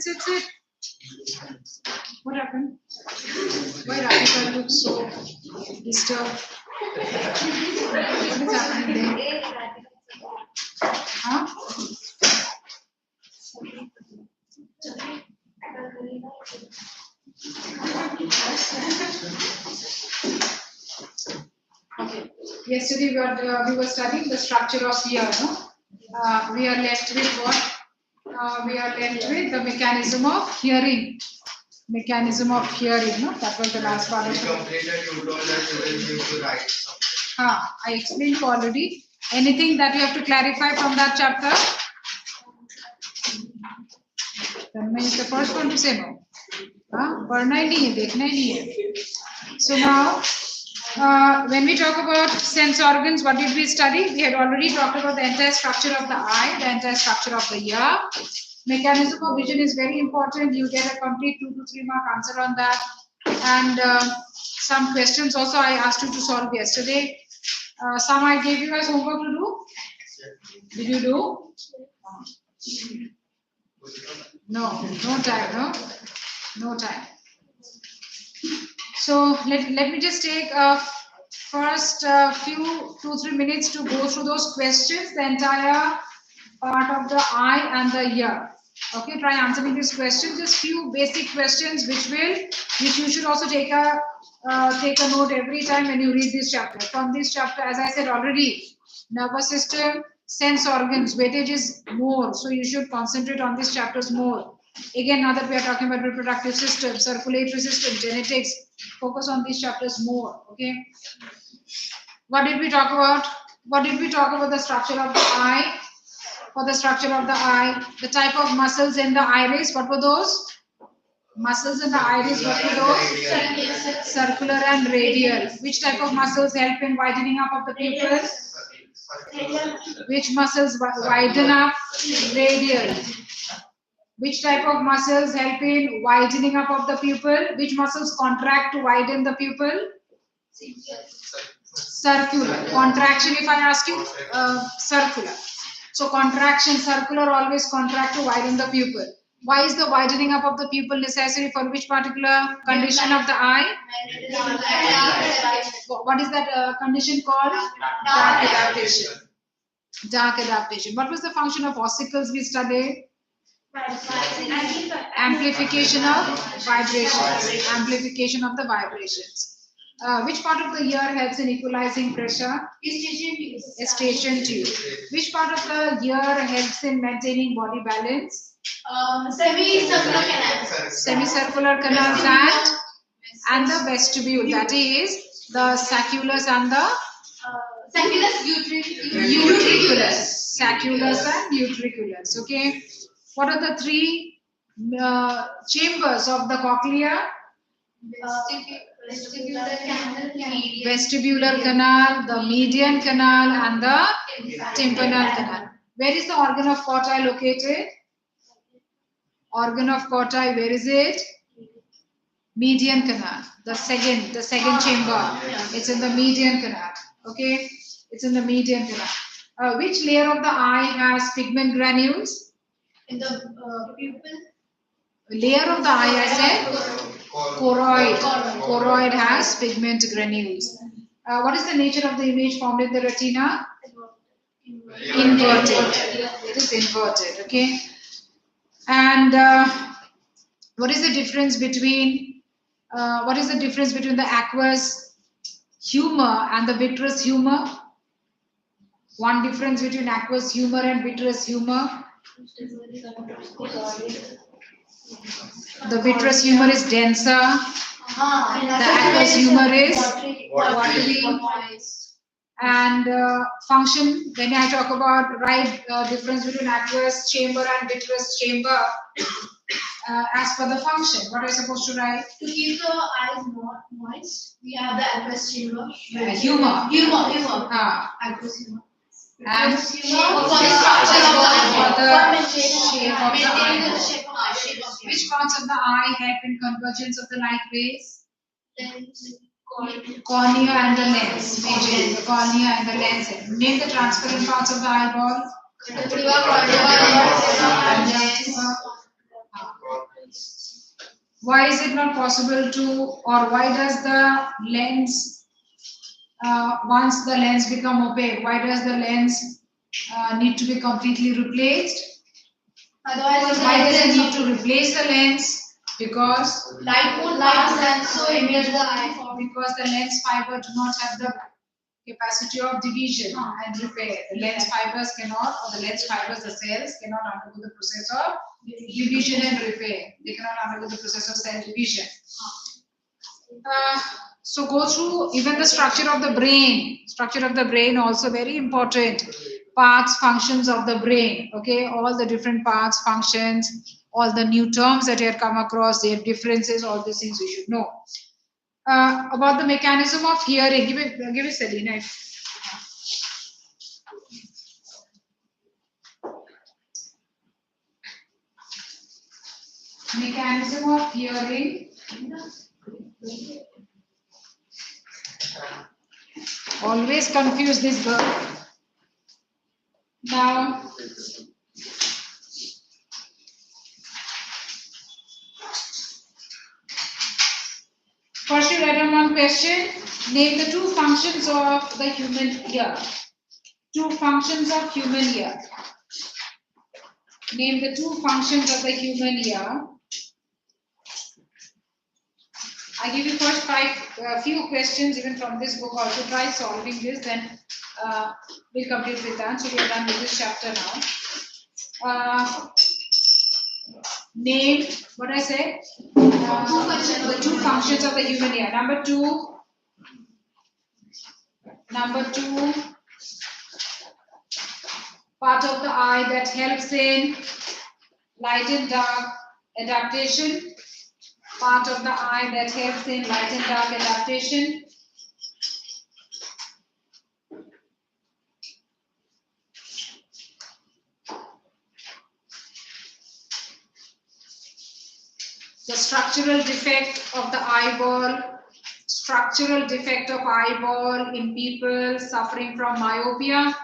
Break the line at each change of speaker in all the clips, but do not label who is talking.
Sit. What happened? Why Radhika looks so disturbed? What is happening there? Huh? Okay. Yesterday we were studying the structure of ear. No? We are left with what? We are left with the mechanism of hearing. Mechanism of hearing. No? That was the last part of it.
Completed. You told that you will need to write something.
I explained already. Anything that you have to clarify from that chapter? Tanmay is the first one to say no. पढ़ना ही नहीं है, देखना ही नहीं है. So now, when we talk about sense organs, what did we study? We had already talked about the entire structure of the eye, the entire structure of the ear. Mechanism of vision is very important. You get a complete 2 to 3 mark answer on that. And some questions also I asked you to solve yesterday. Some I gave you as homework to do. Did you do? No time. No time. So let me just take first few 2-3 minutes to go through those questions, the entire part of the eye and the ear. Okay, try answering these questions. Just few basic questions which you should also take a note every time when you read this chapter. From this chapter, as I said already, nervous system, sense organs, weightage is more, so you should concentrate on these chapters more. Again, now that we are talking about reproductive system, circulatory system, genetics, focus on these chapters more. Okay. What did we talk about? The structure of the eye. For the structure of the eye, the type of muscles in the iris, what were those? Muscles in the iris, what were those? Circular and radial. Which type of muscles help in widening up of the pupil? Which muscles widen up? Radial. Which type of muscles help in widening up of the pupil? Which muscles contract to widen the pupil? Circular. Contraction, if I ask you, circular. So contraction, circular, always contract to widen the pupil. Why is the widening up of the pupil necessary for which particular condition of the eye? What is that condition called? Dark adaptation. Dark adaptation. What was the function of ossicles we studied? Amplification of vibrations. Amplification of the vibrations. Which part of the ear helps in equalizing pressure? Eustachian tube. Which part of the ear helps in maintaining body balance?
Semicircular canal.
Semicircular canals and the vestibule. That is the sacculus and the utriculus. Sacculus and utriculus. Okay. What are the 3 chambers of the cochlea? Vestibular canal, the median canal, and the tympanal canal. Where is the organ of Corti located? Organ of Corti, where is it? Median canal. The second chamber. It's in the median canal. Okay, it's in the median canal. Which layer of the eye has pigment granules?
In the pupil.
Layer of the eye, I said. Choroid. Choroid has pigment granules. What is the nature of the image formed in the retina? Inverted. It is inverted. Okay. And what is the difference between the aqueous humor and the vitreous humor? One difference between aqueous humor and vitreous humor. The vitreous humor is denser. The aqueous humor is watery. And function, when I talk about difference between aqueous chamber and vitreous chamber, as per the function, what are you supposed to write?
To keep the eyes not moist, we have the aqueous chamber.
Humor.
Aqueous humor.
And
Shape of the
which parts of the eye help in convergence of the light rays? Cornea and the lens. Major. The cornea and the lens. Name the transparent parts of the eyeball. Why is it not possible to, or why does the lens, once the lens become opaque, why does the lens need to be completely replaced?
Otherwise,
Why does it need to replace the lens? Because
light won't pass and so image the eye form.
because the lens fiber do not have the capacity of division and repair. The lens fibers cannot, or the lens fibers, the cells cannot undergo the process of division and repair. They cannot undergo the process of cell division. So go through even the structure of the brain. Structure of the brain also very important. Parts, functions of the brain. Okay, all the different parts, functions, all the new terms that you have come across, their differences, all these things you should know. About the mechanism of hearing, give it Selena. Mechanism of hearing. Always confuse this girl. Now, first you write down one question. Name the two functions of the human ear. Two functions of human ear. Name the two functions of the human ear. I give you first few questions even from this book also. Try solving this, then we'll complete with that. So we are done with this chapter now. Name, what I say? The two functions of the human ear. Number two, part of the eye that helps in light and dark adaptation. Part of the eye that helps in light and dark adaptation. The structural defect of the eyeball. Structural defect of eyeball in people suffering from myopia.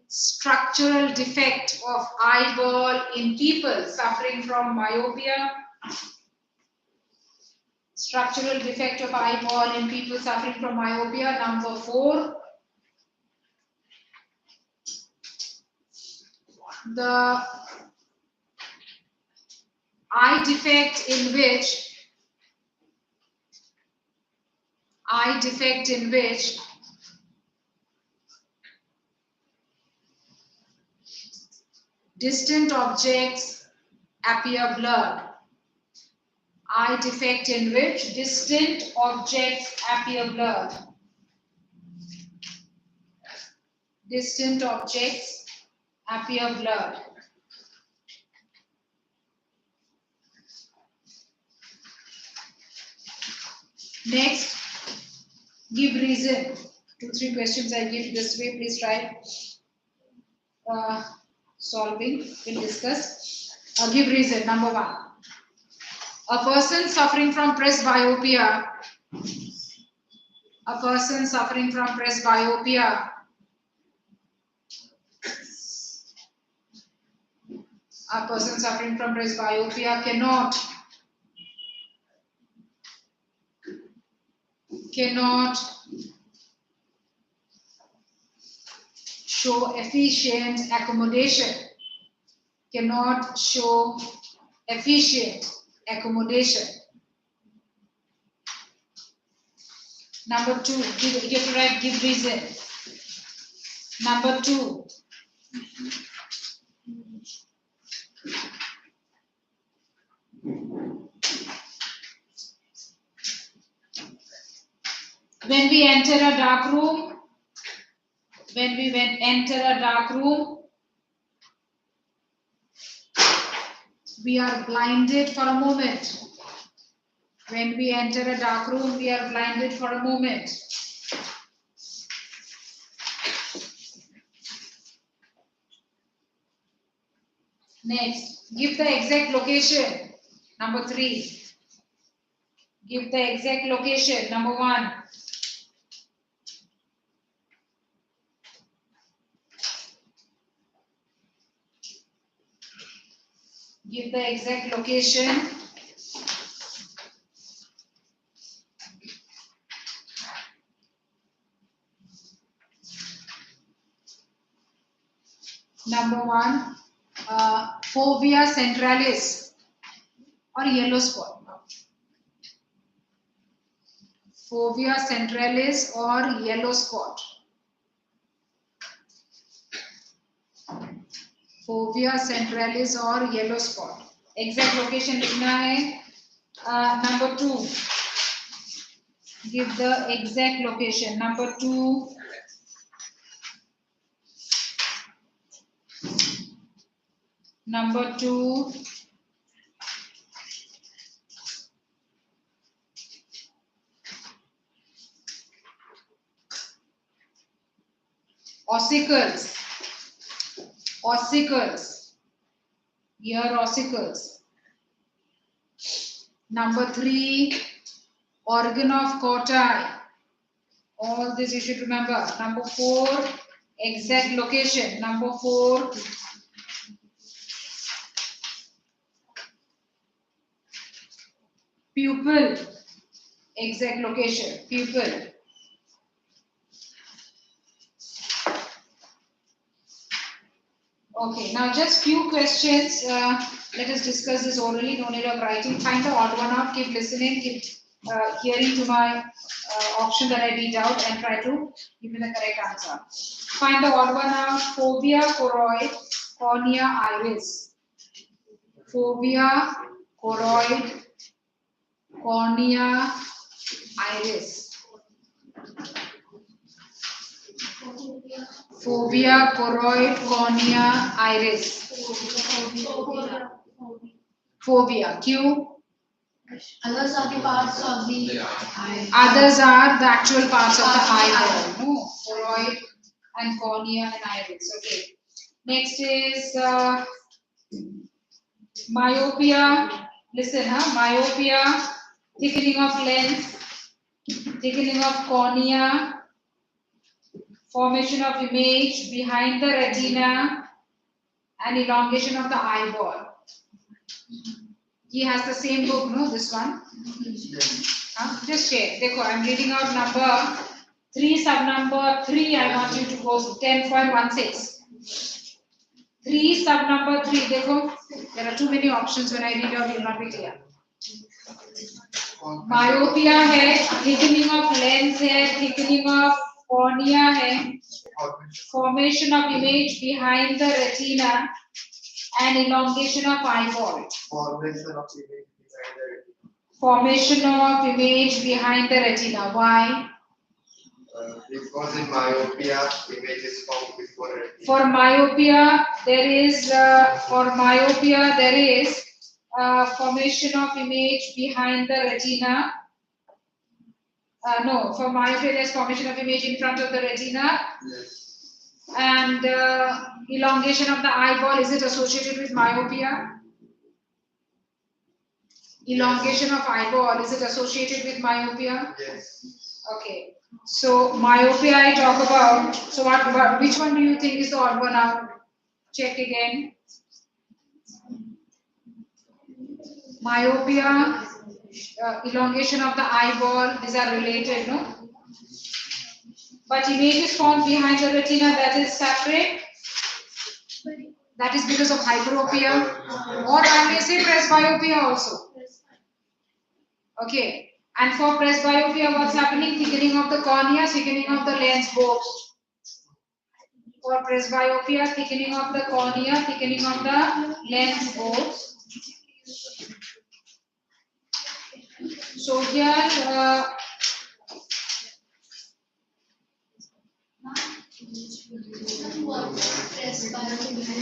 Structural defect of eyeball in people suffering from myopia. Structural defect of eyeball in people suffering from myopia. Number 4. The eye defect in which distant objects appear blurred. Eye defect in which distant objects appear blurred. Distant objects appear blurred. Next, give reason. 2-3 questions I give this way. Please try solving. We'll discuss. Give reason. Number 1. A person suffering from presbyopia. A person suffering from presbyopia. A person suffering from presbyopia cannot show efficient accommodation. Cannot show efficient accommodation. Number 2, you have to write give reason. Number 2. When we enter a dark room, we are blinded for a moment. When we enter a dark room, we are blinded for a moment. Next, give the exact location. Number 3. Give the exact location. Number 1. Give the exact location. Number 1, fovea centralis or yellow spot. Fovea centralis or yellow spot. Fovea centralis or yellow spot. Exact location लिखना है. Number 2. Give the exact location. Number 2. Number 2. Ossicles. Ossicles. Ear ossicles. Number 3. Organ of Corti. All this you should remember. Number 4. Exact location. Number 4. Pupil. Exact location. Pupil. Okay, now just few questions. Let us discuss this orally. No need of writing. Find the odd one out. Keep listening. Keep hearing to my option that I read out and try to give me the correct answer. Find the odd one out. Fovea, choroid, cornea, iris. Fovea, choroid, cornea, iris. Fovea, choroid, cornea, iris. Fovea. Q.
Others are the parts of the eye.
Others are the actual parts of the eyeball. No, choroid and cornea and iris. Okay. Next is myopia. Listen, myopia, thickening of lens, thickening of cornea, formation of image behind the retina, and elongation of the eyeball. He has the same book, no? This one. Just check. Dekho, I'm reading out number 3, sub number 3. I want you to go 10.16. 3, sub number 3. Dekho, there are too many options. When I read out, you'll not be clear. Myopia है, thickening of lens है, thickening of cornea है, formation of image behind the retina, and elongation of eyeball. Formation of image behind the retina. Why?
Because in myopia, image is formed before retina.
For myopia, there is formation of image behind the retina. No, for myopia, there's formation of image in front of the retina.
Yes.
And elongation of the eyeball, is it associated with myopia? Elongation of eyeball, is it associated with myopia?
Yes.
Okay. So myopia I talk about. So which one do you think is the odd one out? Check again. Myopia, elongation of the eyeball, these are related, no? But image is formed behind the retina, that is separate. That is because of hyperopia, or I may say presbyopia also. Okay. And for presbyopia, what's happening? Thickening of the cornea, thickening of the lens, both. For presbyopia, thickening of the cornea, thickening of the lens, both. So here,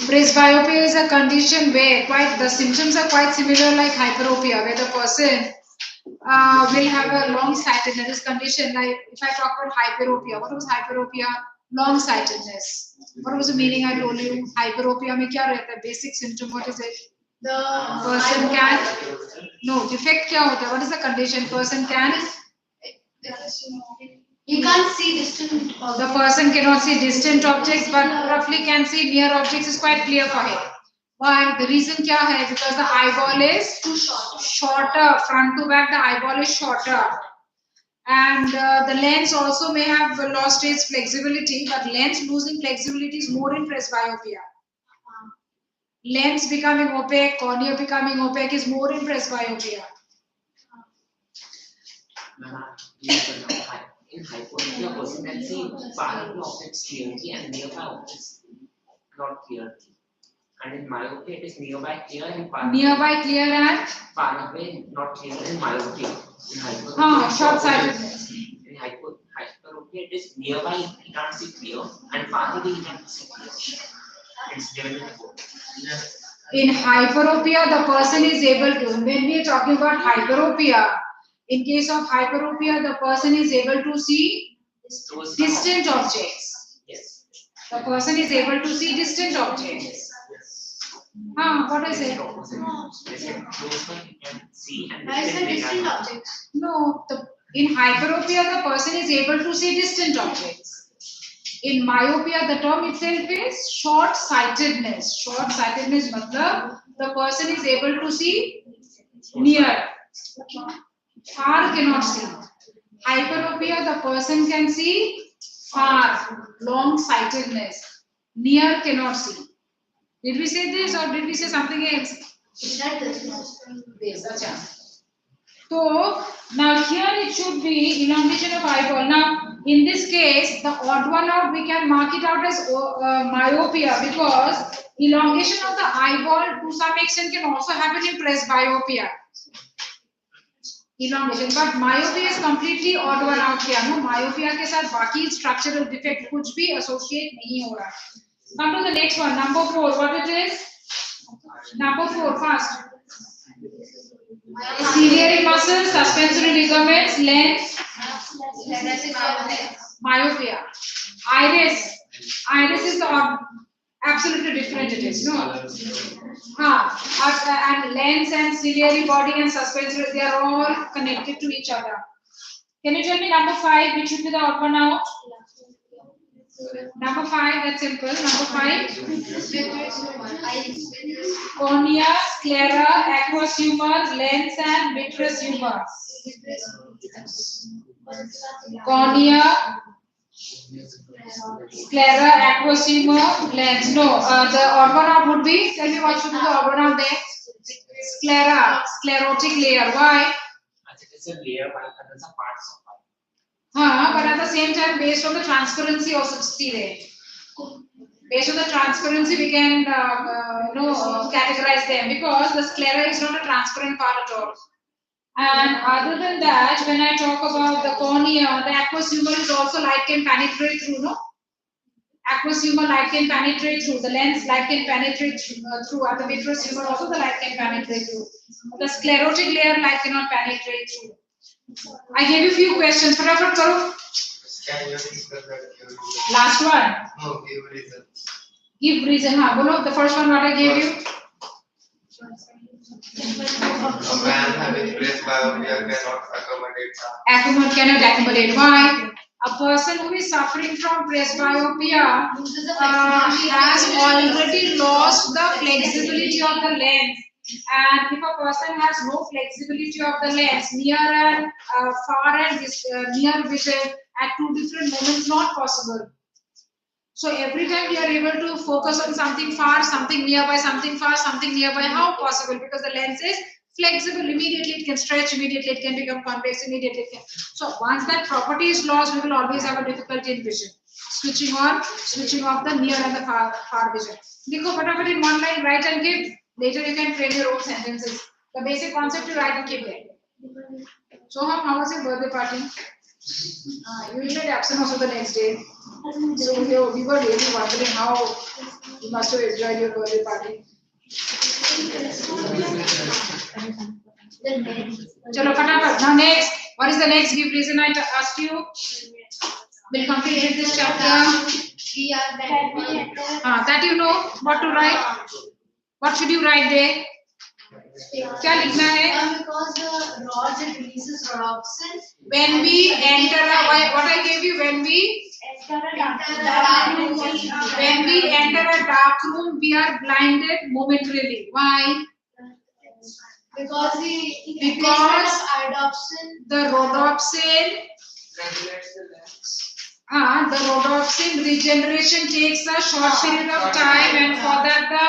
presbyopia is a condition where the symptoms are quite similar like hyperopia, where the person will have a long-sightedness. This condition, like if I talk about hyperopia, what was hyperopia? Long-sightedness. What was the meaning I told you? Hyperopia mein kya rehta hai? Basic symptom, what is it?
The
Person can. No, defect क्या होता है? What is the condition? Person can.
You can't see distant.
The person cannot see distant objects, but roughly can see near objects is quite clear for him. Why? The reason क्या है? Because the eyeball is
Too short.
shorter, front to back. The eyeball is shorter, and the lens also may have lost its flexibility. But lens losing flexibility is more in presbyopia. Lens becoming opaque, cornea becoming opaque is more in presbyopia.
In hypoxia, person can see far away objects clearly and nearby objects not clearly. And in myopia, it is nearby clear and far
Nearby clear and
far away not clear in myopia. In hyperopia,
short-sightedness.
In hyperopia, it is nearby you can't see clear and far away you can see clear. It's divided into both.
In hyperopia, the person is able to. When we are talking about hyperopia, in case of hyperopia, the person is able to see distant objects.
Yes.
The person is able to see distant objects. What is it?
Those one you can see and
I said distant objects.
No, in hyperopia, the person is able to see distant objects. In myopia, the term itself is short-sightedness. Short-sightedness matlab the person is able to see near. Far cannot see. Hyperopia, the person can see far, long-sightedness. Near cannot see. Did we say this or did we say something else?
That is not.
This, acha. So now here it should be elongation of eyeball. Now in this case, the odd one out we can mark it out as myopia because elongation of the eyeball to some extent can also happen in presbyopia. Elongation, but myopia is completely odd one out here. No, myopia के साथ बाकी structural defect कुछ भी associate नहीं हो रहा. Come to the next one, number 4. What it is? Number 4, fast. Ciliary muscles, suspensory ligaments, lens, myopia. Iris. Iris is absolutely different. It is no. And lens and ciliary body and suspensory, they are all connected to each other. Can you tell me number 5, which should be the odd one out? Number 5, that's simple. Number 5. Cornea, sclera, aqueous humor, lens and vitreous humor. Cornea, sclera, aqueous humor, lens. No, the odd one out would be, tell me what should be the odd one out there? Sclera, sclerotic layer. Why?
It is a layer, but others are parts of it.
But at the same time, based on the transparency also see there. Based on the transparency, we can categorize them because the sclera is not a transparent part at all. And other than that, when I talk about the cornea, the aqueous humor is also light can penetrate through, no? Aqueous humor light can penetrate through. The lens light can penetrate through. And the vitreous humor also the light can penetrate through. The sclerotic layer light cannot penetrate through. I gave you few questions. Fatafat karo.
Can you discuss that?
Last one.
No, give reason.
Give reason. Bolo, the first one what I gave you.
A man having presbyopia
Cannot accommodate. Why? A person who is suffering from presbyopia has already lost the flexibility of the lens. And if a person has no flexibility of the lens, near and far and near vision at two different moments, not possible. So every time we are able to focus on something far, something nearby, something far, something nearby, how possible? Because the lens is flexible, immediately it can stretch, immediately it can become convex, immediately it can. So once that property is lost, we will always have a difficulty in vision. Switching on, switching off the near and the far vision. Dekho, fatafat in one line, write and give. Later you can train your own sentences. The basic concept you write and keep there. So how was your birthday party? You usually absent also the next day. So we were really wondering how you must have enjoyed your birthday party. Chalo, fatafat. Now next, what is the next give reason I asked you? We'll complete this chapter. That you know what to write. What should you write there? क्या लिखना है?
Because the rod it releases rhodopsin.
When we enter a, what I gave you, when we enter a dark room, we are blinded momentarily. Why?
Because the rhodopsin.
The rhodopsin,
Regulates the lens.
the rhodopsin regeneration takes a short period of time, and for that the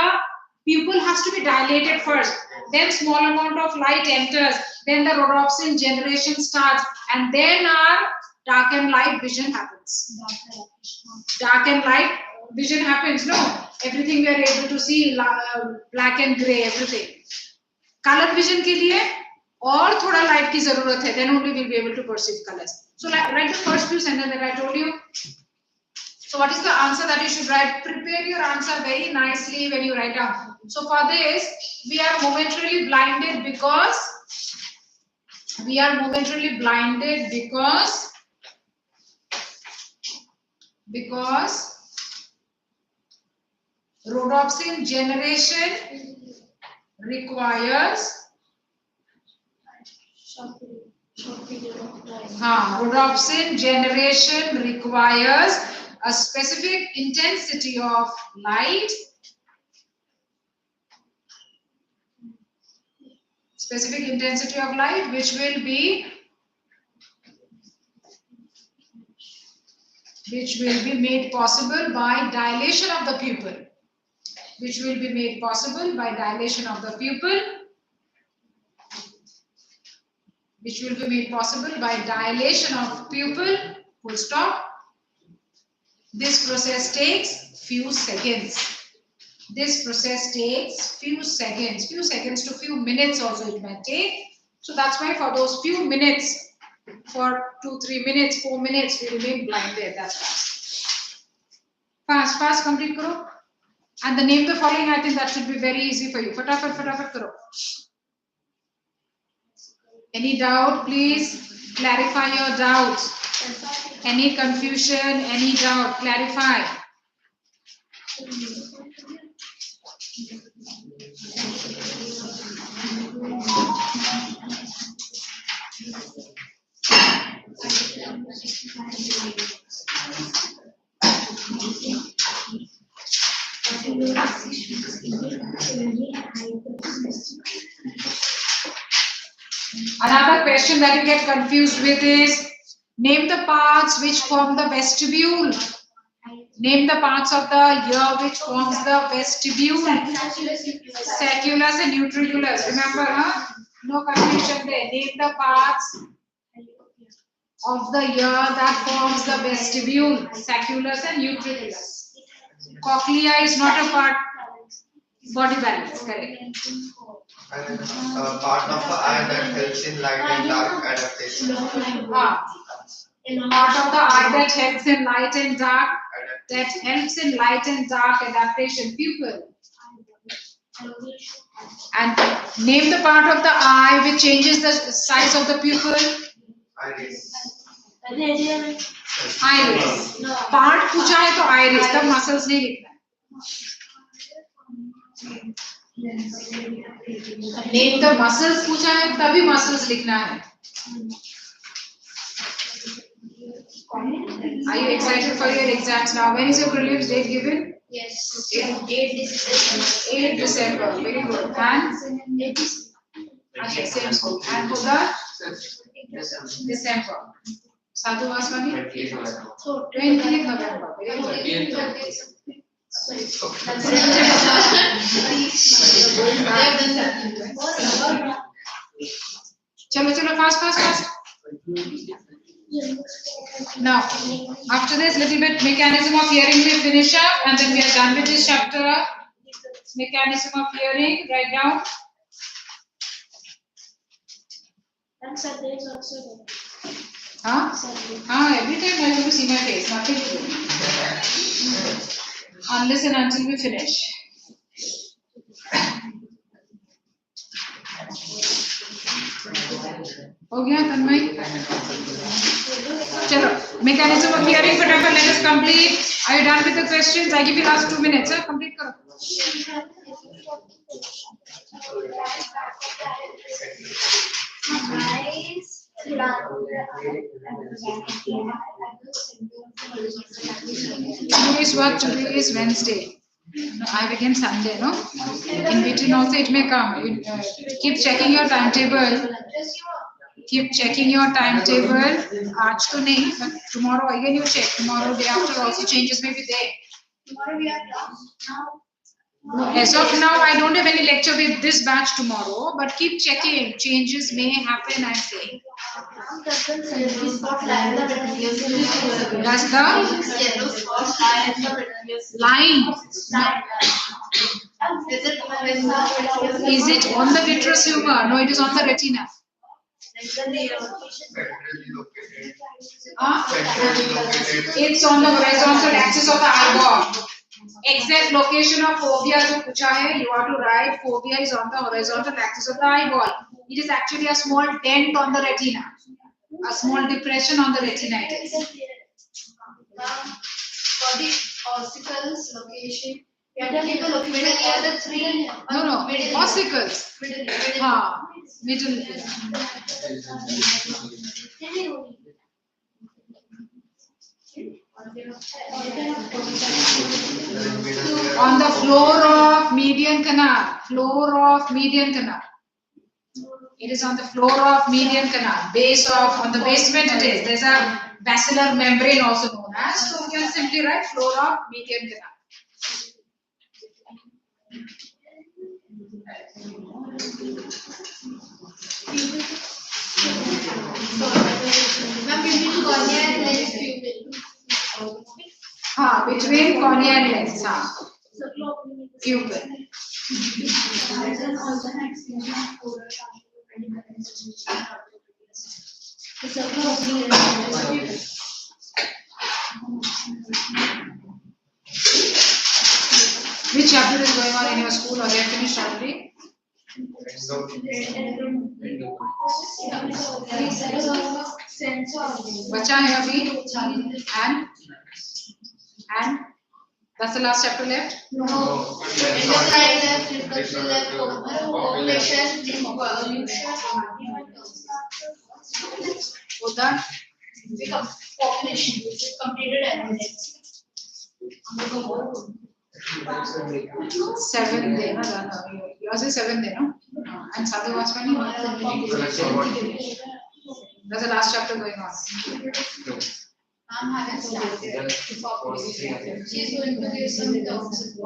pupil has to be dilated first. Then small amount of light enters. Then the rhodopsin generation starts, and then our dark and light vision happens. Dark and light vision happens. No, everything we are able to see, black and gray, everything. Color vision के लिए और थोड़ा light की जरूरत है. Then only we'll be able to perceive colors. So write the first few sentences that I told you. So what is the answer that you should write? Prepare your answer very nicely when you write down. So for this, we are momentarily blinded because rhodopsin generation requires rhodopsin generation requires a specific intensity of light, which will be made possible by dilation of the pupil. Full stop. This process takes few seconds. Few seconds to few minutes also it may take. So that's why for those few minutes, for 2, 3 minutes, 4 minutes, we remain blinded. That's fast, complete karo. And the name the following, I think that should be very easy for you. Fatafat karo. Any doubt, please clarify your doubts. Any confusion, any doubt, clarify. Another question that you get confused with is, name the parts which form the vestibule. Name the parts of the ear which forms the vestibule. Sacculus and utriculus. Remember, huh? No confusion there. Name the parts of the ear that forms the vestibule. Sacculus and utriculus. Cochlea is not a part. Body balance, correct.
And part of the eye that helps in light and dark adaptation.
Part of the eye that helps in light and dark. Adaptation. Pupil. And name the part of the eye which changes the size of the pupil.
Iris.
Part पूछा है तो iris, तब muscles नहीं लिखना है. Name the muscles पूछा है तभी muscles लिखना है. Are you excited for your exams now? When is your prelims date given?
Yes.
8 December. Very good. And same school. And Huda? December. Sadhu Vaswani? 20th November. Very good. Chalo, fast. Now, after this, little bit mechanism of hearing we finish up, and then we are done with this chapter. Mechanism of hearing, write down.
And Saturday is also there.
Every time I will see my face, nothing to do. Unless and until we finish. हो गया तन्मय? चलो, mechanism of hearing फटाफट let us complete. Are you done with the questions? I give you last 2 minutes. Complete करो. Today is what? Today is Wednesday. No, I begin Sunday, no? In between also it may come. Keep checking your timetable. Keep checking your timetable. आज तो नहीं, but tomorrow again you check. Tomorrow, day after also changes may be there.
Tomorrow we are now.
No, as of now, I don't have any lecture with this batch tomorrow, but keep checking. Changes may happen, I'm saying. That's the line. Is it on the vitreous humor? No, it is on the retina. It's on the horizontal axis of the eyeball. Exact location of fovea जो पूछा है, you have to write fovea is on the horizontal axis of the eyeball. It is actually a small dent on the retina, a small depression on the retina. It is.
For the ossicles location, you have to keep a location near the three.
No, ossicles.
Middle.
हाँ, middle. On the floor of median canal. It is on the floor of median canal. On the basement it is. There's a basilar membrane also known as. So you can simply write floor of median canal. Between cornea and lens. Pupil. Which chapter is going on in your school, or they have finished already? बचा है अभी and that's the last chapter left?
No.
Uda?
Population completed everything.
7 day, no. Yours is 7 day, no? And Sadhu was 20. That's the last chapter going on.
I'm having started. She is going to give some terms.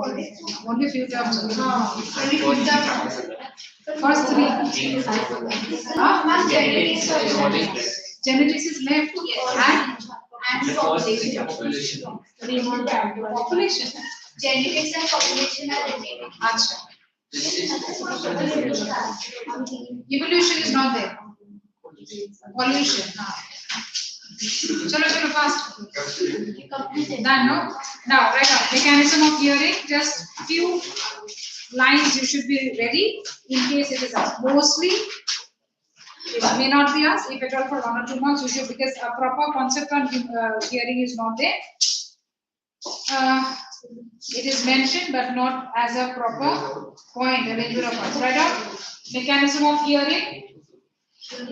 Only few terms.
Only few terms.
First 3. Genetics is left.
And population.
Population.
Genetics and population are related.
Acha. Evolution is not there. Evolution. Chalo, fast. Done, no? Now, right up. Mechanism of hearing. Just few lines you should be ready in case it is asked. Mostly, it may not be asked. If at all for 1 or 2 marks, you should, because a proper concept on hearing is not there. It is mentioned, but not as a proper point. Right up. Mechanism of hearing.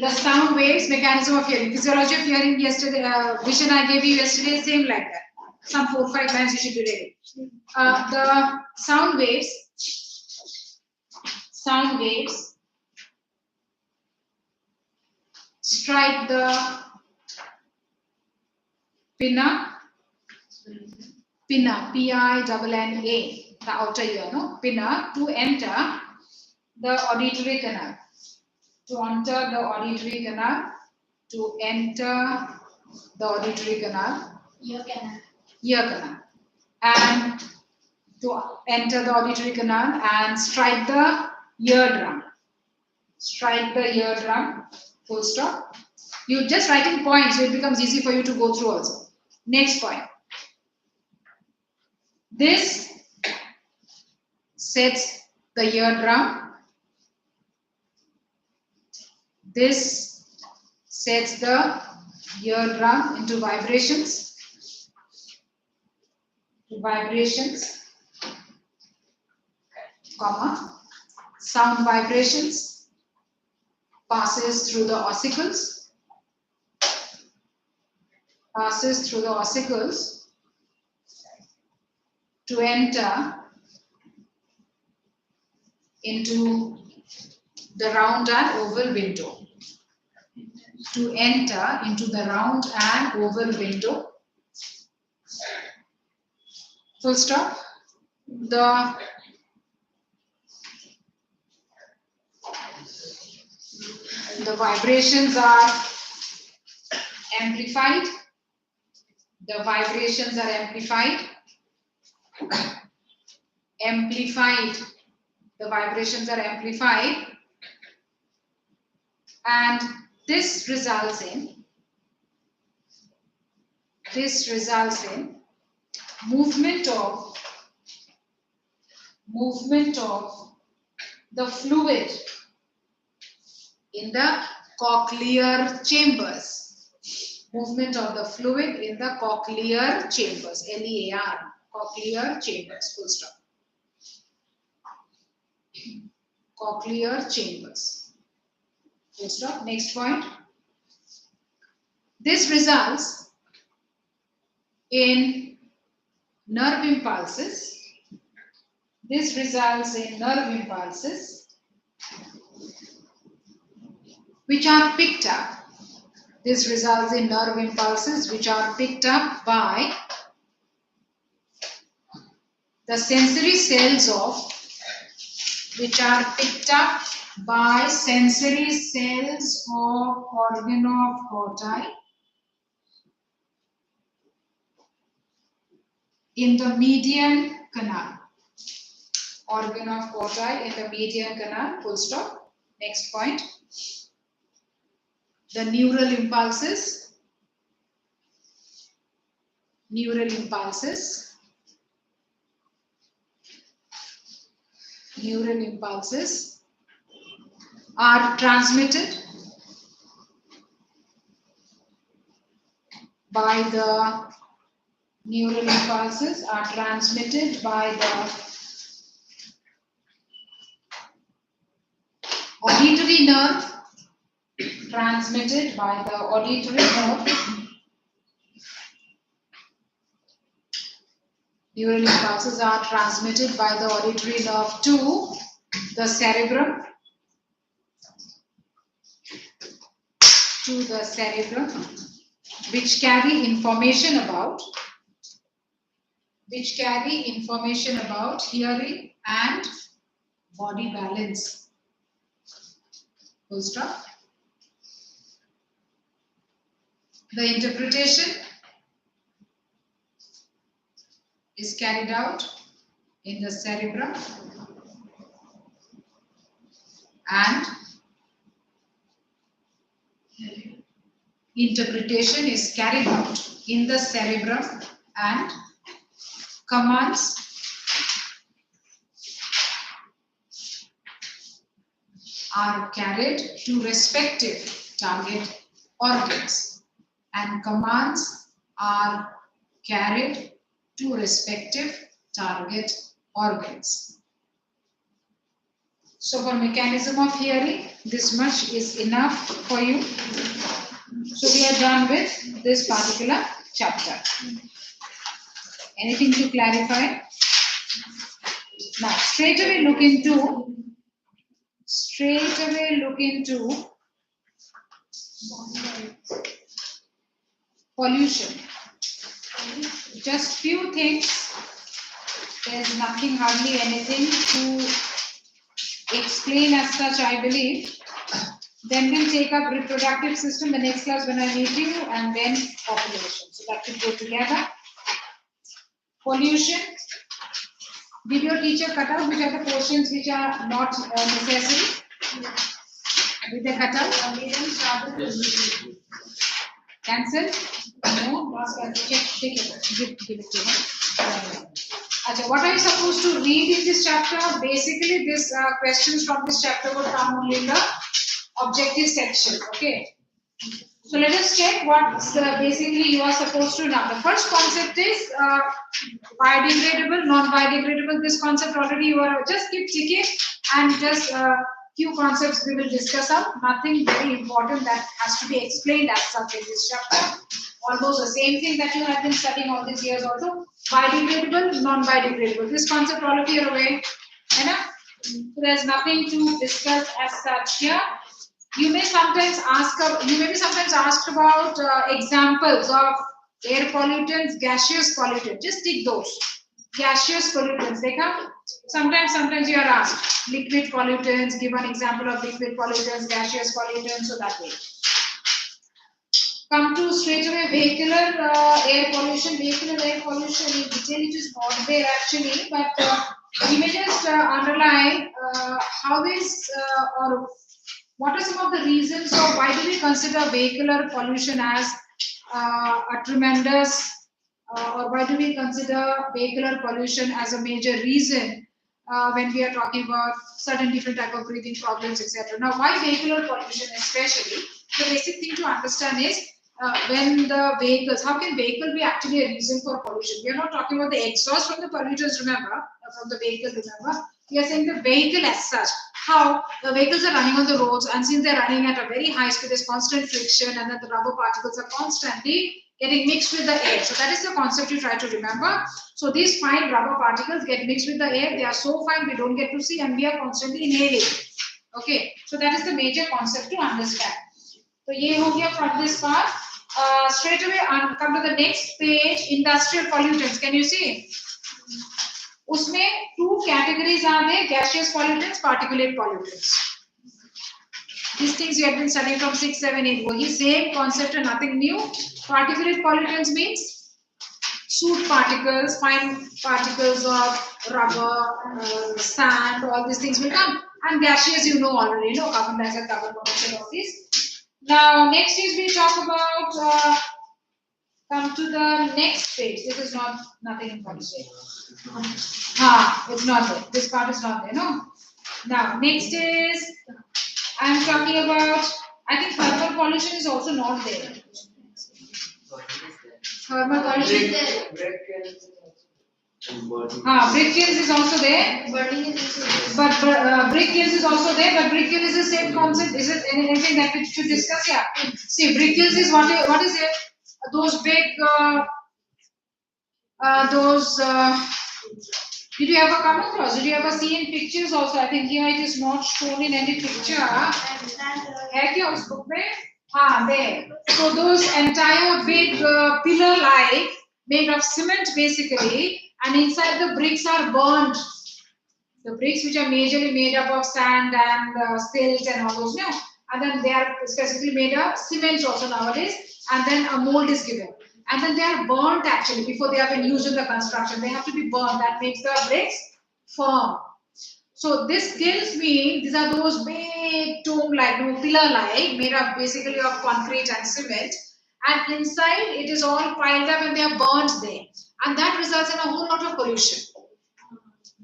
The sound waves, mechanism of hearing. Physiology of hearing yesterday, vision I gave you yesterday, same like that. Some 4 or 5 lines you should be ready. The sound waves strike the pinna, P-I-N-N-A, the outer ear, no? Pinna, to enter the auditory canal. To enter the auditory canal, ear canal, and to enter the auditory canal and strike the eardrum. Full stop. You just writing points, so it becomes easy for you to go through also. Next point. This sets the eardrum. This sets the eardrum into vibrations, comma. Sound vibrations passes through the ossicles, to enter into the round and oval window. To enter into the round and oval window. Full stop. The vibrations are amplified. The vibrations are amplified. The vibrations are amplified. And this results in movement of the fluid in the cochlear chambers. Movement of the fluid in the cochlear chambers. LEAR. Cochlear chambers. Full stop. Cochlear chambers. Full stop. Next point. This results in nerve impulses. Which are picked up. This results in nerve impulses which are picked up by the sensory cells of organ of corti in the median canal. Organ of corti in the median canal. Full stop. Next point. The neural impulses are transmitted by the auditory nerve. Neural impulses are transmitted by the auditory nerve to the cerebrum. Which carry information about hearing and body balance. Full stop. The interpretation is carried out in the cerebrum and commands are carried to respective target organs. So for mechanism of hearing, this much is enough for you. So we are done with this particular chapter. Anything to clarify? Now, straight away look into pollution. Just few things. There's nothing, hardly anything to explain as such, I believe. Then we'll take up reproductive system the next class when I meet you, and then population. So that will go together. Pollution. Did your teacher cut out which are the portions which are not necessary? Did they cut out? Cancel? No? Take it. Give it to him. What are you supposed to read in this chapter? Basically, this questions from this chapter would come only in the objective section. Okay. So let us check what basically you are supposed to know. The first concept is Biodegradable, non-biodegradable, this concept already you are, just keep ticking and just few concepts we will discuss out. Nothing very important that has to be explained as such in this chapter. Almost the same thing that you have been studying all these years also. Biodegradable, non-biodegradable. This concept all of you are aware. Enough? So there's nothing to discuss as such here. You may sometimes ask, you may be sometimes asked about examples of air pollutants, gaseous pollutants. Just take those. Gaseous pollutants, they come. Sometimes you are asked liquid pollutants. Give an example of liquid pollutants, gaseous pollutants. So that way. Come to straight away vehicular air pollution. Vehicular air pollution in detail it is not there actually, but we may just underline how is or what are some of the reasons or why do we consider vehicular pollution as a tremendous or why do we consider vehicular pollution as a major reason when we are talking about certain different type of breathing problems, etc. Now, why vehicular pollution especially? The basic thing to understand is when the vehicles, how can vehicle be actually a reason for pollution? We are not talking about the exhaust from the pollutants, remember, from the vehicle, remember. We are saying the vehicle as such. How the vehicles are running on the roads, and since they're running at a very high speed, there's constant friction, and then the rubber particles are constantly getting mixed with the air. So that is the concept you try to remember. So these fine rubber particles get mixed with the air. They are so fine we don't get to see, and we are constantly inhaling. Okay, so that is the major concept to understand. So ye ho gaya from this part. Straight away come to the next page. Industrial pollutants. Can you see? Usme two categories are there: gaseous pollutants, particulate pollutants. These things you have been studying from 6, 7, 8. Wahi same concept and nothing new. Particulate pollutants means soot particles, fine particles of rubber, sand, all these things will come. And gaseous, you know already, carbon dioxide, carbon monoxide, all these. Now, next is we talk about, come to the next page. This is not, nothing important. It's not there. This part is not there, no? Now, next is, I'm talking about, I think thermal pollution is also not there. Thermal pollution. Brick kilns is also there. But brick kilns is also there. But brick kiln is the same concept. Is it anything that we should discuss? Yeah. See, brick kilns is what is it? Those big did you ever come across? Did you ever see in pictures also? I think here it is not shown in any picture. है क्या उस book में? There. So those entire big pillar-like made of cement basically, and inside the bricks are burnt. The bricks which are majorly made up of sand and silt and all those, and then they are specifically made of cement also nowadays, and then a mold is given. And then they are burnt actually before they have been used in the construction. They have to be burnt. That makes the bricks firm. So this kilns mean these are those big tomb-like, pillar-like, made up basically of concrete and cement. And inside it is all piled up and they are burnt there. And that results in a whole lot of pollution.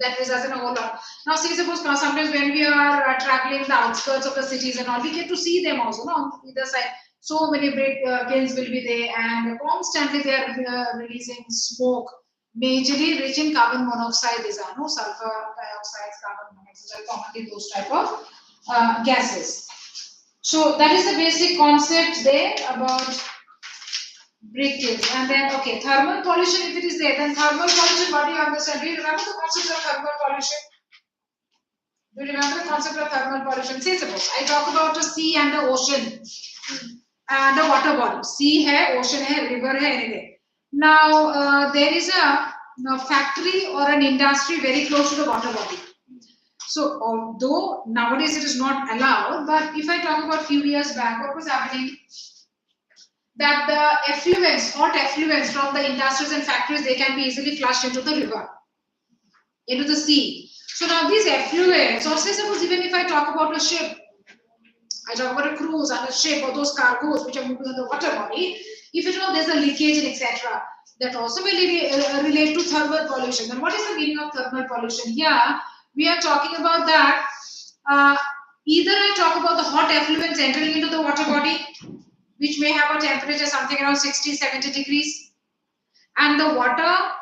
That results in a whole lot. Now, see, suppose sometimes when we are traveling the outskirts of the cities and all, we get to see them also, on either side. So many brick kilns will be there, and constantly they are releasing smoke, majorly rich in carbon monoxide. These are sulfur dioxide, carbon monoxide, are commonly those type of gases. So that is the basic concept there about brick kilns. And then, okay, thermal pollution, if it is there, then thermal pollution, what do you understand? Do you remember the concept of thermal pollution? Do you remember the concept of thermal pollution? Say, suppose I talk about the sea and the ocean. And the water body. Sea hai, ocean hai, river hai, anything. Now, there is a factory or an industry very close to the water body. So, although nowadays it is not allowed, but if I talk about few years back, what was happening? That the effluents, hot effluents from the industries and factories, they can be easily flushed into the river, into the sea. So now these effluents, or say suppose even if I talk about a ship, I talk about a cruise and a ship or those cargoes which are moving on the water body, if you know there's a leakage and etc., that also will relate to thermal pollution. Then what is the meaning of thermal pollution? Here we are talking about that either I talk about the hot effluents entering into the water body, which may have a temperature something around 60-70 degrees, and the water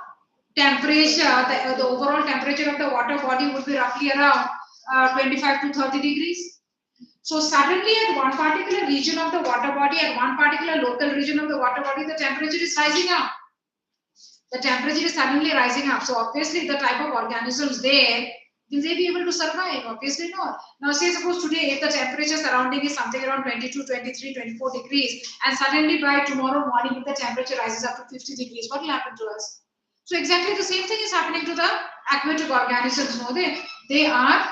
temperature, the overall temperature of the water body would be roughly around 25 to 30 degrees. So suddenly at one particular region of the water body, at one particular local region of the water body, the temperature is rising up. The temperature is suddenly rising up. So obviously the type of organisms there, will they be able to survive? Obviously not. Now say suppose today if the temperature surrounding is something around 22, 23, 24 degrees and suddenly by tomorrow morning if the temperature rises up to 50 degrees, what will happen to us? So exactly the same thing is happening to the aquatic organisms. No, they are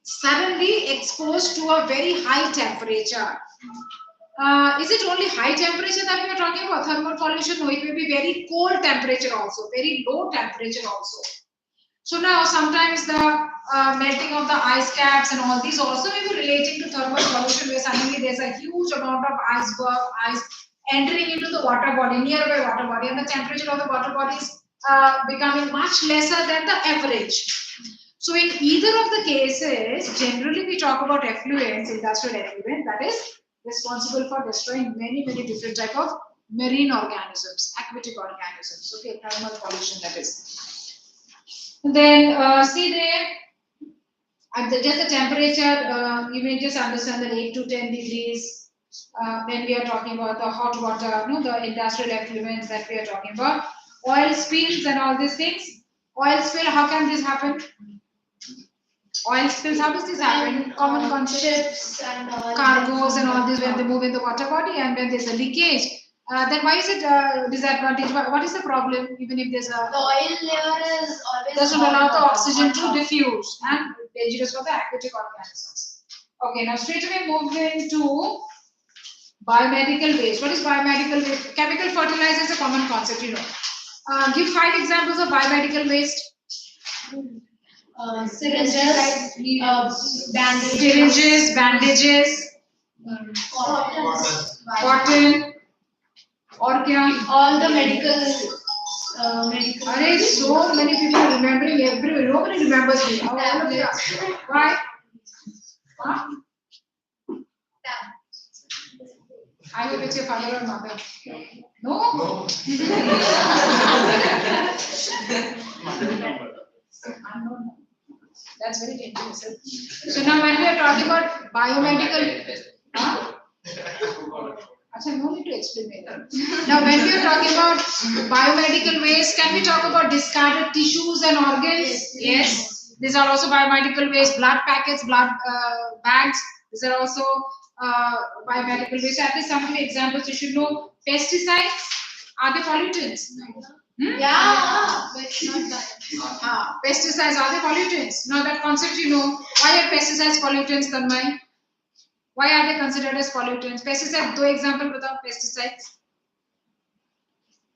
suddenly exposed to a very high temperature. Is it only high temperature that we are talking about? Thermal pollution? No, it may be very cold temperature also, very low temperature also. So now sometimes the melting of the ice caps and all these also may be relating to thermal pollution where suddenly there's a huge amount of ice entering into the water body, nearby water body, and the temperature of the water body is becoming much lesser than the average. So in either of the cases, generally we talk about effluents, industrial effluent, that is responsible for destroying many different type of marine organisms, aquatic organisms. Okay, thermal pollution that is. And then see there, at just the temperature, you may just understand that 8 to 10 degrees when we are talking about the hot water, no, the industrial effluents that we are talking about, oil spills and all these things. Oil spill, how can this happen? Oil spills, how does this happen? Common concept.
Ships and
Cargoes and all this when they move in the water body and when there's a leakage. Then why is it disadvantage? What is the problem? Even if there's a
the oil layer is always
doesn't allow the oxygen to diffuse and dangerous for the aquatic organisms. Okay, now straight away moving to biomedical waste. What is biomedical waste? Chemical fertilizer is a common concept, you know. Give 5 examples of biomedical waste.
syringes,
Bandages, cotton, or kya?
all the medical.
Array, so many people are remembering every. Nobody remembers me. Why? Huh? I hope it's your father or mother. No? That's very dangerous. So now when we are talking about biomedical, huh? Actually, no need to explain it. Now when we are talking about biomedical waste, can we talk about discarded tissues and organs? Yes. These are also biomedical waste. Blood packets, blood bags. These are also biomedical waste. At least some of the examples you should know. Pesticides, are they pollutants?
Yeah, but not
pesticides, are they pollutants? Now that concept you know. Why are pesticides pollutants, Tanmay? Why are they considered as pollutants? Pesticides, 2 examples without pesticides.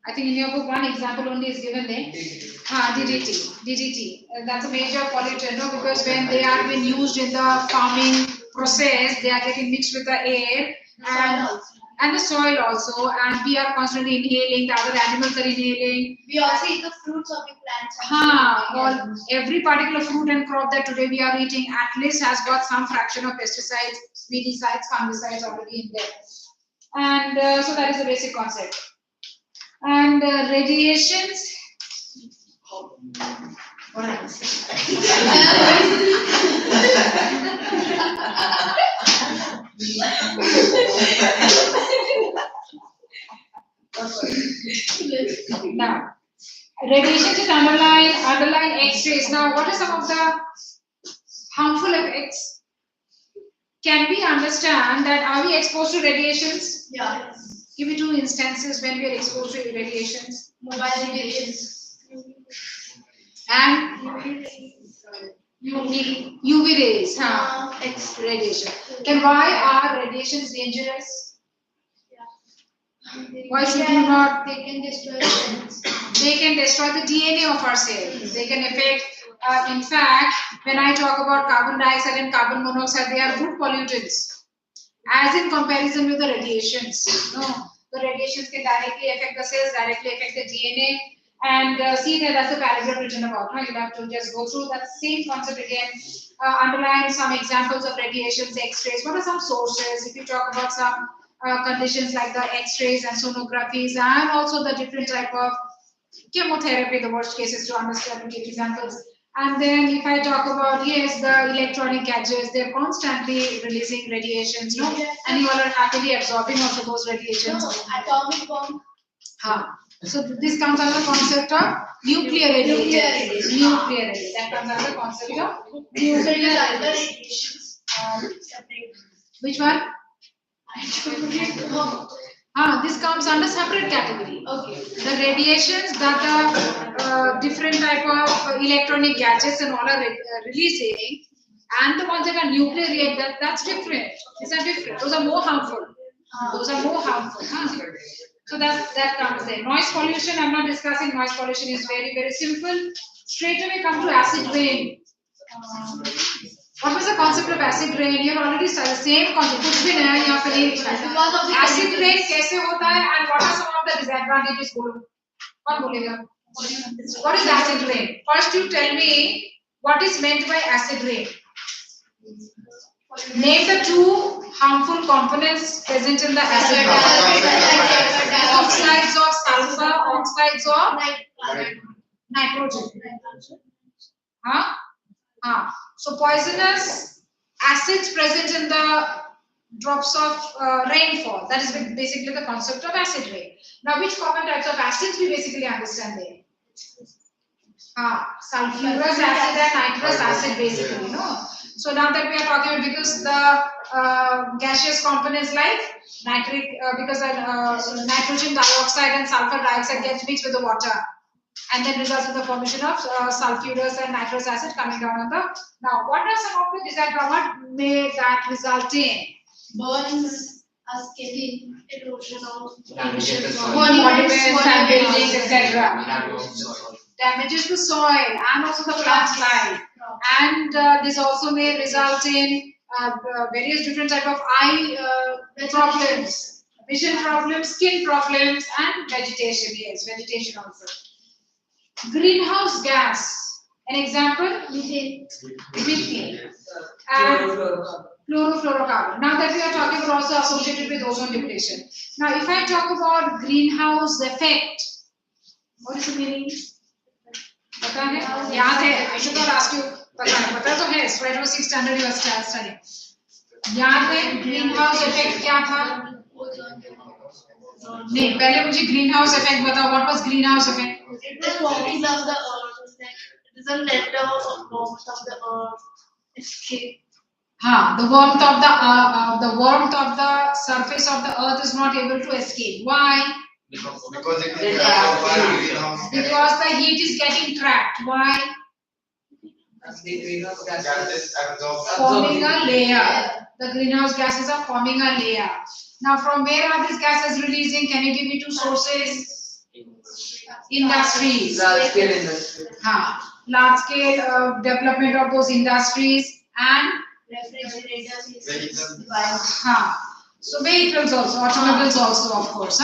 I think in your book one example only is given there. DDT. That's a major pollutant, no? Because when they are being used in the farming process, they are getting mixed with the air and the soil also, and we are constantly inhaling, the other animals are inhaling.
we also eat the fruits of the plants.
Every particular fruit and crop that today we are eating at least has got some fraction of pesticides, weedicides, fungicides already in there. And so that is the basic concept. And radiations. What Now, radiation is underlying X-rays. Now, what are some of the harmful effects? Can we understand that are we exposed to radiations?
Yeah.
Give me 2 instances when we are exposed to radiations.
Mobile radiations.
And UV rays, X radiation. Then why are radiations dangerous? Why should we not?
They can destroy cells.
They can destroy the DNA of our cells. They can affect. In fact, when I talk about carbon dioxide and carbon monoxide, they are good pollutants, as in comparison with the radiations. No, the radiations can directly affect the cells, directly affect the DNA. And see there, that's a paragraph written about. No, you'll have to just go through that same concept again. Underline some examples of radiations, X-rays. What are some sources? If you talk about some conditions like the X-rays and sonographies, and also the different type of chemotherapy, the worst cases to understand, to give examples. And then if I talk about, yes, the electronic gadgets, they're constantly releasing radiations, no? And you all are happily absorbing also those radiations.
No, atomic bomb.
So this comes under the concept of nuclear radiation. Nuclear radiation. That comes under the concept of nuclear radiation. Which one? This comes under separate category.
Okay.
The radiations that the different type of electronic gadgets and all are releasing, and the ones that are nuclear reactor, that's different. These are different. Those are more harmful. Those are more harmful. So that comes there. Noise pollution, I'm not discussing. Noise pollution is very, very simple. Straight away come to acid rain. What was the concept of acid rain? You have already studied the same concept. कुछ भी नया यहाँ पे नहीं लिखा है. Acid rain कैसे होता है and what are some of the disadvantages? बोलो. कौन बोलेगा? What is acid rain? First you tell me what is meant by acid rain. Name the two harmful components present in the acid rain. Oxides of sulfur, oxides of nitrogen. So poisonous acids present in the drops of rainfall. That is basically the concept of acid rain. Now, which common types of acids we basically understand there? Sulfurous acid and nitrous acid basically, no? So now that we are talking about, because the gaseous components like nitric, because nitrogen dioxide and sulfur dioxide gets mixed with the water, and then results in the formation of sulfurous and nitrous acid coming down on the. Now, what are some of the disadvantages? What may that result in?
Burns, skin, erosion of
monuments and buildings, etc. Damages the soil and also the plant's life. And this also may result in various different type of eye problems, vision problems, skin problems, and vegetation. Yes, vegetation also. Greenhouse gas. An example? Methane. And chlorofluorocarbon. Now that we are talking about also associated with ozone depletion. Now, if I talk about greenhouse effect, what is the meaning? पता है? याद है? I should not ask you. पता तो है. Right now, 6th standard you are studying. याद है? Greenhouse effect क्या था? नहीं, पहले मुझे greenhouse effect बताओ. What was greenhouse effect?
It is warming of the earth. It is a letter of warmth of the earth. Escape.
The warmth of the surface of the earth is not able to escape. Why?
Because it is greenhouse.
Because the heat is getting trapped. Why?
Gases absorb.
Forming a layer. The greenhouse gases are forming a layer. Now, from where are these gases releasing? Can you give me two sources? Industries.
Large scale industry.
Large scale development of those industries and
Refrigerators.
So vehicles also, automobiles also, of course.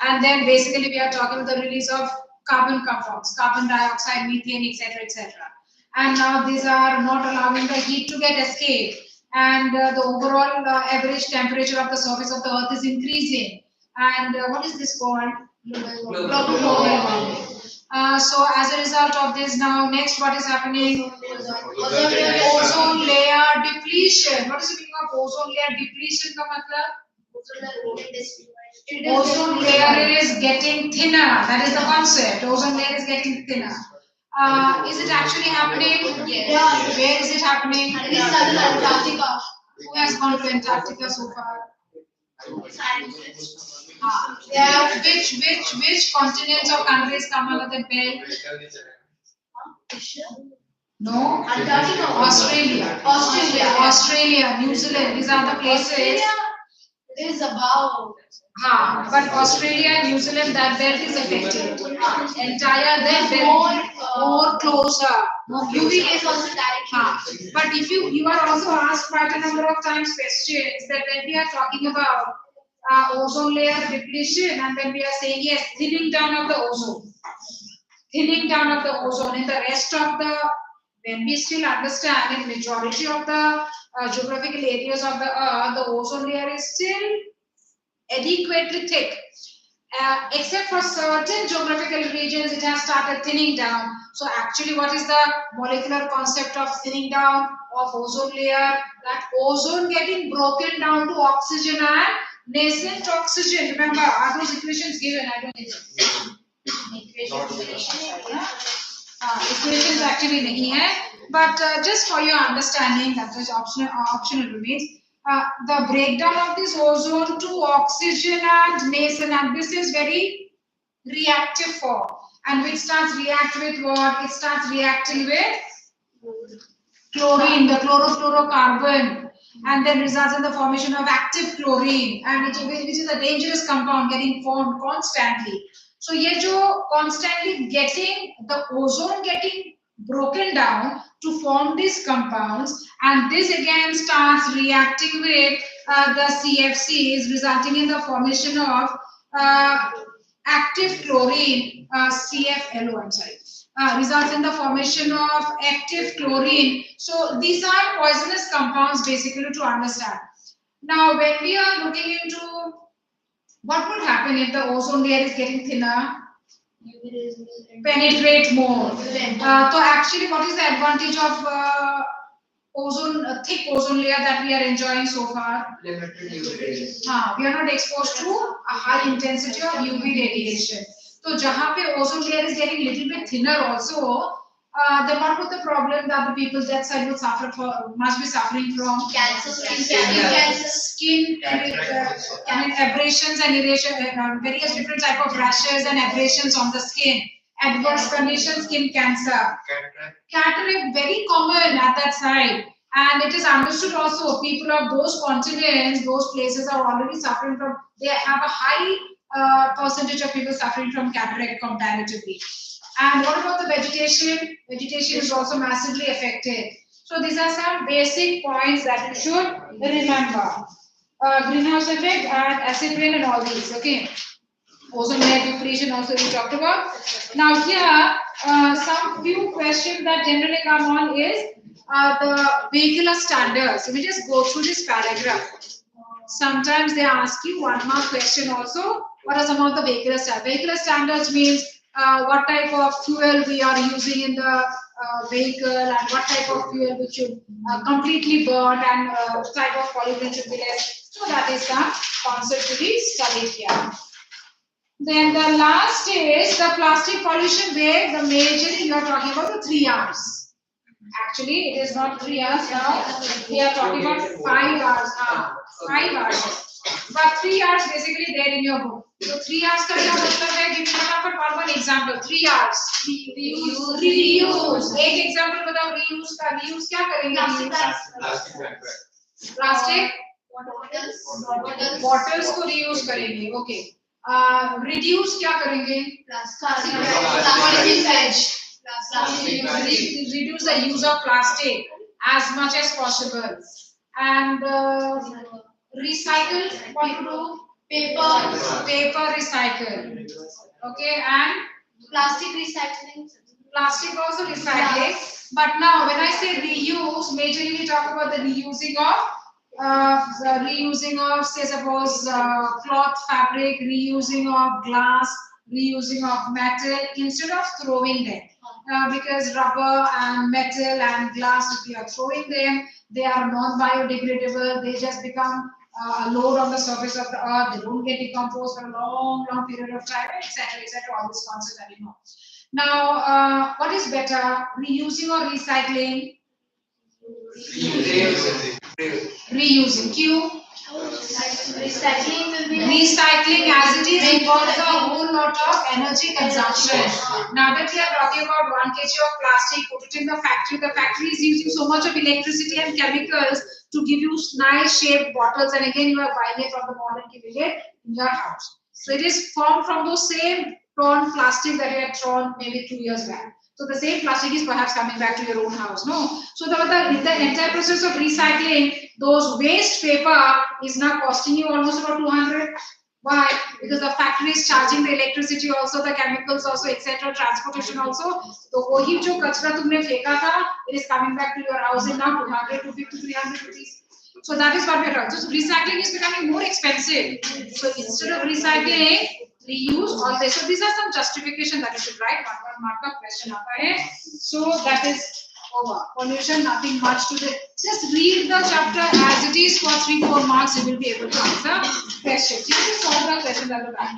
And then basically we are talking about the release of carbon compounds, carbon dioxide, methane, etc., etc. And now these are not allowing the heat to get escaped, and the overall average temperature of the surface of the earth is increasing. And what is this called? Global warming. So as a result of this, now next what is happening? Ozone layer depletion. What is the meaning of ozone layer depletion? Ka matlab? Ozone layer is getting thinner. That is the concept. Ozone layer is getting thinner. Is it actually happening?
Yes.
Where is it happening?
It is Antarctica.
Who has gone to Antarctica so far?
Scientists.
Which continents or countries come under the belt? No.
Antarctica.
Australia, New Zealand. These are the places.
Australia is about.
But Australia and New Zealand, that belt is affected. Entire that belt more closer.
UV rays also directly.
But if you are also asked quite a number of times questions that when we are talking about ozone layer depletion, and when we are saying yes, thinning down of the ozone, in the rest of the, when we still understand in majority of the geographical areas of the earth, the ozone layer is still adequately thick. Except for certain geographical regions, it has started thinning down. So actually, what is the molecular concept of thinning down of ozone layer? That ozone getting broken down to oxygen and nascent oxygen. Remember, are those equations given? I don't think equations actually nahi hai. But just for your understanding, that is optional remains. The breakdown of this ozone to oxygen and nascent, and this is very reactive form. And which starts react with what? It starts reacting with chlorine, the chlorofluorocarbon, and then results in the formation of active chlorine, and which is a dangerous compound getting formed constantly. So ये जो constantly getting the ozone getting broken down to form these compounds, and this again starts reacting with the CFCs, resulting in the formation of active chlorine, CFLO, I'm sorry, results in the formation of active chlorine. So these are poisonous compounds basically to understand. Now when we are looking into what would happen if the ozone layer is getting thinner, penetrate more. So actually what is the advantage of thick ozone layer that we are enjoying so far?
Limited UV radiation.
We are not exposed to a high intensity of UV radiation. So जहाँ पे ozone layer is getting little bit thinner also, then what would the problem that the people that side would must be suffering from?
Cancer,
Skin abrasions and various different type of rashes and abrasions on the skin. Adverse conditions, skin cancer. Cataract very common at that side, and it is understood also people of those continents, those places are already suffering from. They have a high percentage of people suffering from cataract comparatively. And what about the vegetation? Vegetation is also massively affected. So these are some basic points that you should remember. Greenhouse effect and acid rain and all these. Okay. Ozone layer depletion also we talked about. Now here, some few questions that generally come on is the vehicular standards. So we just go through this paragraph. Sometimes they ask you 1 mark question also. What are some of the vehicular standards? Vehicular standards means what type of fuel we are using in the vehicle, and what type of fuel which should completely burn, and type of pollutant should be less. So that is the concept to be studied here. Then the last is the plastic pollution, where the majorly you are talking about the 3 hours. Actually, it is not 3 hours now. We are talking about 5 hours now. 5 hours. But 3 hours basically there in your book. So 3 hours का क्या मतलब है? Give me one example. 3 hours. Reuse. एक example बताओ reuse का. Reuse क्या करेंगे? Plastic. Bottles को reuse करेंगे. Okay. Reduce क्या करेंगे? Reduce the use of plastic as much as possible, and recycle. What to do? Paper recycle. Okay, and
plastic recycling.
Plastic also recycling. But now when I say reuse, majorly we talk about the reusing of say suppose cloth, fabric, reusing of glass, reusing of metal, instead of throwing them. Because rubber and metal and glass, if you are throwing them, they are non-biodegradable. They just become a load on the surface of the earth. They don't get decomposed for a long period of time, etc., etc. All these concepts that you know. Now, what is better, reusing or recycling? Reusing. Q. Recycling as it is involves a whole lot of energy consumption. Now that we are talking about 1 kg of plastic, put it in the factory is using so much of electricity and chemicals to give you nice shaped bottles, and again you are buying it from the mall and giving it in your house. So it is formed from those same torn plastic that you had thrown maybe 2 years back. So the same plastic is perhaps coming back to your own house, no? So the entire process of recycling, those waste paper is now costing you almost about 200. Why? Because the factory is charging the electricity also, the chemicals also, etc., transportation also. So वही जो कचरा तुमने फेंका था, it is coming back to your house in now 200, 250, 300 rupees. So that is what we are talking. So recycling is becoming more expensive. So instead of recycling, reuse all this. So these are some justification that you should write. One mark का question आता है. So that is over. Pollution, nothing much to it. Just read the chapter as it is for 3-4 marks. You will be able to answer questions. You can solve the question at the back.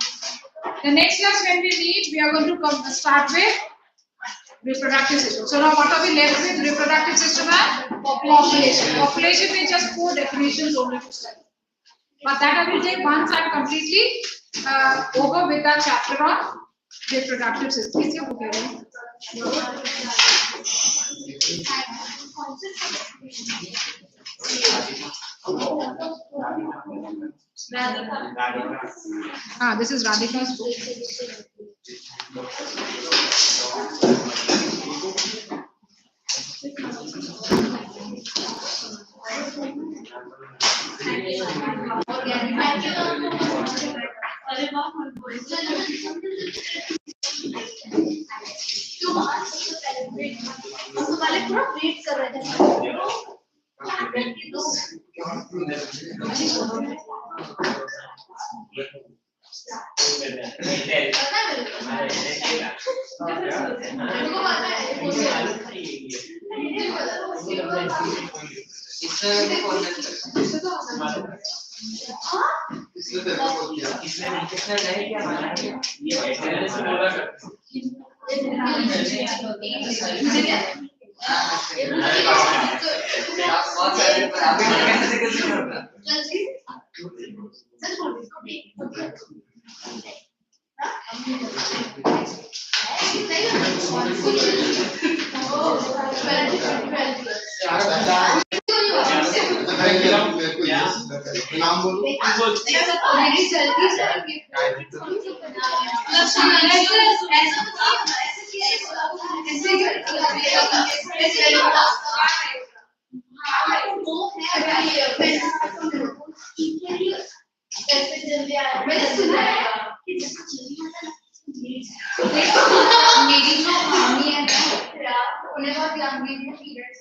The next class when we meet, we are going to start with reproductive system. So now what are we left with? Reproductive system and population. Population में just 4 definitions only to study. But that I will take once I'm completely over with that chapter on reproductive system. किसके book है वो? This is Radhika's book.
नाम बोलो
मेरी जो mummy है उन्हें बहुत लंबी पीरियड्स